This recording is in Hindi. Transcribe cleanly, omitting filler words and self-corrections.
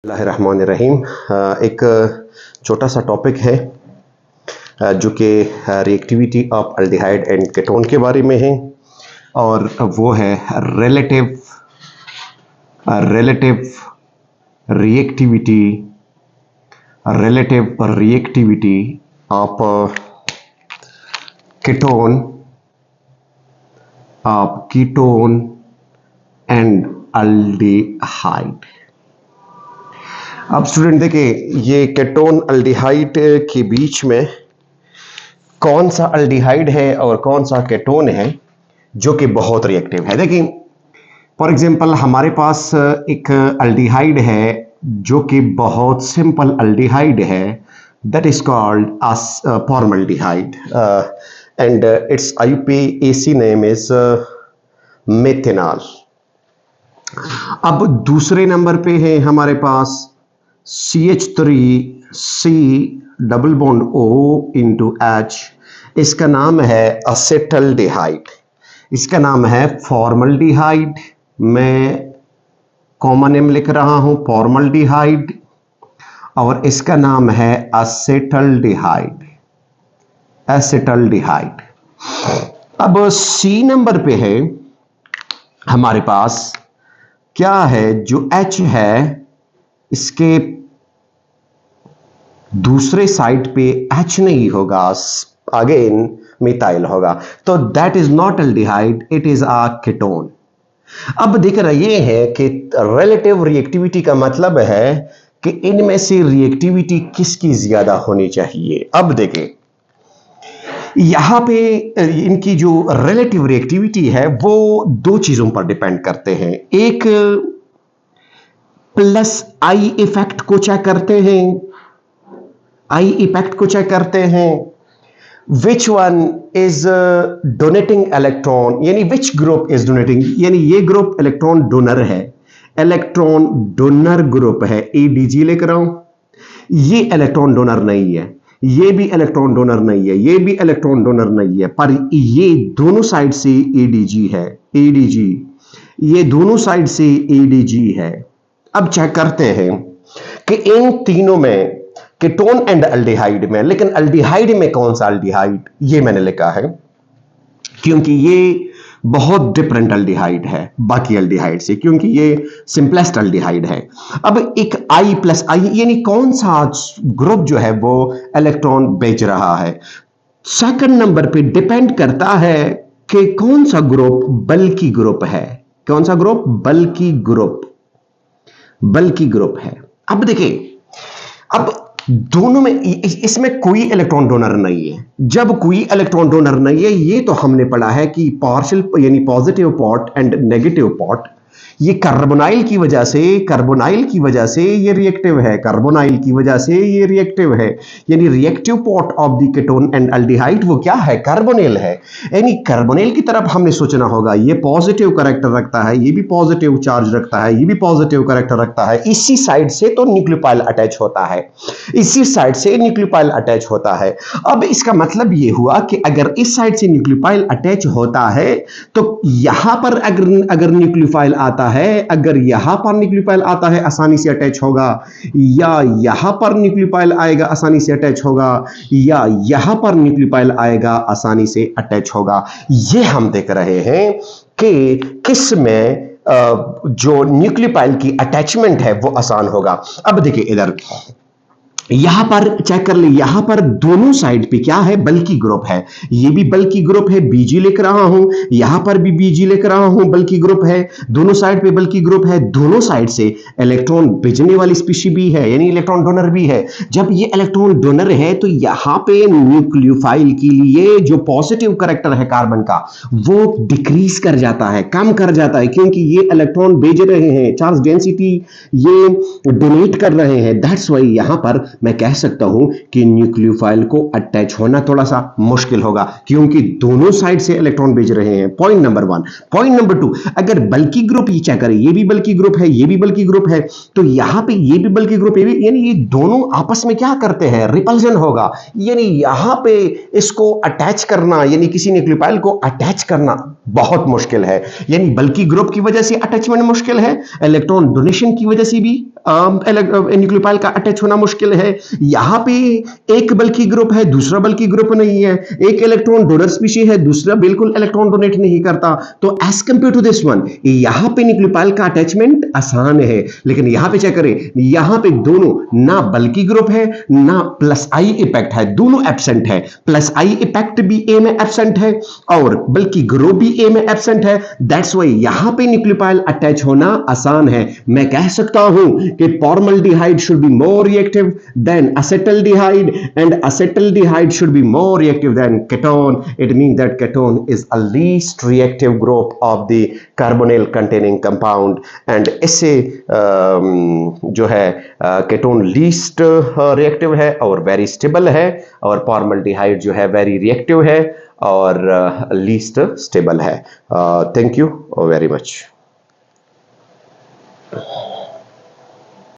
बिस्मिल्लाहिर्रहमानिर्रहीम। एक छोटा सा टॉपिक है जो कि reactivity of aldehyde and ketone के बारे में है और वो है relative reactivity of ketone and aldehyde. अब स्टूडेंट देखिए, ये कीटोन अल्डिहाइड के बीच में कौन सा अल्डिहाइड है और कौन सा कीटोन है जो कि बहुत रिएक्टिव है। देखिए फॉर एग्जांपल हमारे पास एक अल्डिहाइड है जो कि बहुत सिंपल अल्डिहाइड है, that is called formaldehyde and it's IUPAC name is methanol. अब दूसरे नंबर पे है हमारे पास CH3C double bond O into H, इसका नाम है असेटल्डिहाइड, इसका नाम है फॉर्मल्डिहाइड। मैं कॉमन नेम लिख रहा हूं फॉर्मल्डिहाइड और इसका नाम है असेटल्डिहाइड। अब C नंबर पे है हमारे पास क्या है, जो H है इसके दूसरे साइड पे H नहीं होगा, अगेन मिथाइल होगा, तो that is not aldehyde, it is a ketone. अब दिख रहा ये है कि रिलेटिव रिएक्टिविटी का मतलब है कि इनमें से रिएक्टिविटी किसकी ज्यादा होनी चाहिए। अब देखें यहां पे इनकी जो रिलेटिव रिएक्टिविटी है वो दो चीजों पर डिपेंड करते हैं। एक प्लस आई इफेक्ट को चेक करते हैं, which one is donating electron, यानी विच ग्रुप इज डोनेटिंग, यानी ये ग्रुप इलेक्ट्रॉन डोनर है, इलेक्ट्रॉन डोनर ग्रुप है, ADG लेकर रहा हूं, ये इलेक्ट्रॉन डोनर नहीं है, ये भी इलेक्ट्रॉन डोनर नहीं है, ये भी इलेक्ट्रॉन डोनर नहीं है, पर ये दोनों साइड से ADG है, ये दोनों साइड से ADG है। अब चेक करते हैं कि इन तीनों में कीटोन एंड अल्डिहाइड में, लेकिन अल्डिहाइड में कौन सा अल्डिहाइड, ये मैंने लिखा है क्योंकि ये बहुत डिफरेंट अल्डिहाइड है बाकी अल्डिहाइड से, क्योंकि ये सिंपलेस्ट अल्डिहाइड है। अब एक I+I यानी कौन सा ग्रुप जो है वो इलेक्ट्रॉन भेज रहा है, सेकंड नंबर पे डिपेंड करता है कि कौन सा ग्रुप बल्की ग्रुप है, कौन सा ग्रुप बल्की ग्रुप है। अब देखिए, अब दोनों में इसमें कोई इलेक्ट्रॉन डोनर नहीं है। जब कोई इलेक्ट्रॉन डोनर नहीं है, ये तो हमने पढ़ा है कि पार्शियल यानी positive pot and negative pot, ये कार्बोनाइल की वजह से ये रिएक्टिव है, यानी reactive pot of the ketone and aldehyde वो क्या है, कार्बोनिल है। यानी कार्बोनिल की तरफ हमने सोचना होगा, ये पॉजिटिव कैरेक्टर रखता है, ये भी पॉजिटिव चार्ज रखता है, ये भी पॉजिटिव कैरेक्टर रखता है, इसी साइड से तो न्यूक्लियोफाइल अटैच होता है, अब इसका मतलब ये हुआ कि अगर इस साइड से न्यूक्लियोफाइल अटैच होता है तो यहां पर अगर न्यूक्लियोफाइल आता है, अगर यहां पर न्यूक्लियोफाइल आता है आसानी से अटैच होगा, या यहां पर न्यूक्लियोफाइल आएगा आसानी से अटैच होगा, या यहां पर न्यूक्लियोफाइल आएगा आसानी से अटैच होगा। ये हम देख रहे हैं कि किस में जो न्यूक्लियोफाइल की अटैचमेंट है वो आसान होगा। अब देखिए इधर यहां पर चेक कर ले, यहां पर दोनों साइड पे क्या है, बल्की ग्रुप है, ये भी बल्की ग्रुप है, BG लिख रहा हूं, यहां पर भी BG लिख रहा हूं, बल्की ग्रुप है, दोनों साइड पे बल्की ग्रुप है, दोनों साइड से इलेक्ट्रॉन भेजने वाली स्पीशी भी है, यानी इलेक्ट्रॉन डोनर भी है। जब ये इलेक्ट्रॉन डोनर है तो यहां पे न्यूक्लियोफाइल के लिए जो पॉजिटिव कैरेक्टर है कार्बन का वो डिक्रीज कर जाता है, कम कर जाता है, क्योंकि ये इलेक्ट्रॉन भेज रहे हैं, चार्ज डेंसिटी ये डोनेट कर रहे हैं, दैट्स व्हाई यहां पर मैं कह सकता हूं कि न्यूक्लियोफाइल को अटैच होना थोड़ा सा मुश्किल होगा, क्योंकि दोनों साइड से इलेक्ट्रॉन भेज रहे हैं। Point number 1। पॉइंट नंबर 2, अगर बल्की ग्रुप ये चेक करें, ये भी बल्की ग्रुप है, ये भी बल्की ग्रुप है, तो यहां पे ये भी बल्की ग्रुप है, यानी ये दोनों आपस में क्या करते हैं, रिपल्जन होगा, यानी यहां पे इसको अटैच करना, यानी किसी न्यूक्लियोफाइल को अटैच करना बहुत मुश्किल है, यानी बल्की ग्रुप की वजह से अटैचमेंट मुश्किल है, इलेक्ट्रॉन डोनेशन की वजह से भी न्यूक्लियोफाइल का अटैच होना मुश्किल है। यहां पे एक बल्कि ग्रुप है, दूसरा बल्कि ग्रुप नहीं है, एक इलेक्ट्रॉन डोनर स्पीशीज है, दूसरा बिल्कुल इलेक्ट्रॉन डोनेट नहीं करता। तो as compared to this one, यहां पे न्यूक्लियोफाइल का अटैचमेंट आसान है। लेकिन यहां पे चेक करें, यहां पे दोनों ना बल्कि ग्रुप है ना प्लस आई इफेक्ट है, दोनों एब्सेंट है। प्लस आई इफेक्ट भी ए में एब्सेंट है और बल्कि ग्रुप भी ए में एब्सेंट है। दैट्स वाई यहां पे न्यूक्लियोफाइल अटैच होना आसान है। मैं कह सकता हूं कि formaldehyde should be more reactive than acetaldehyde and acetaldehyde should be more reactive than ketone. It means that ketone is a least reactive group of the carbonyl containing compound and इससे जो है केटोन लीस्ट रिएक्टिव है और वेरी स्टेबल है और फॉर्मल्डिहाइड जो है वेरी रिएक्टिव है और लीस्ट स्टेबल है। Thank you very much.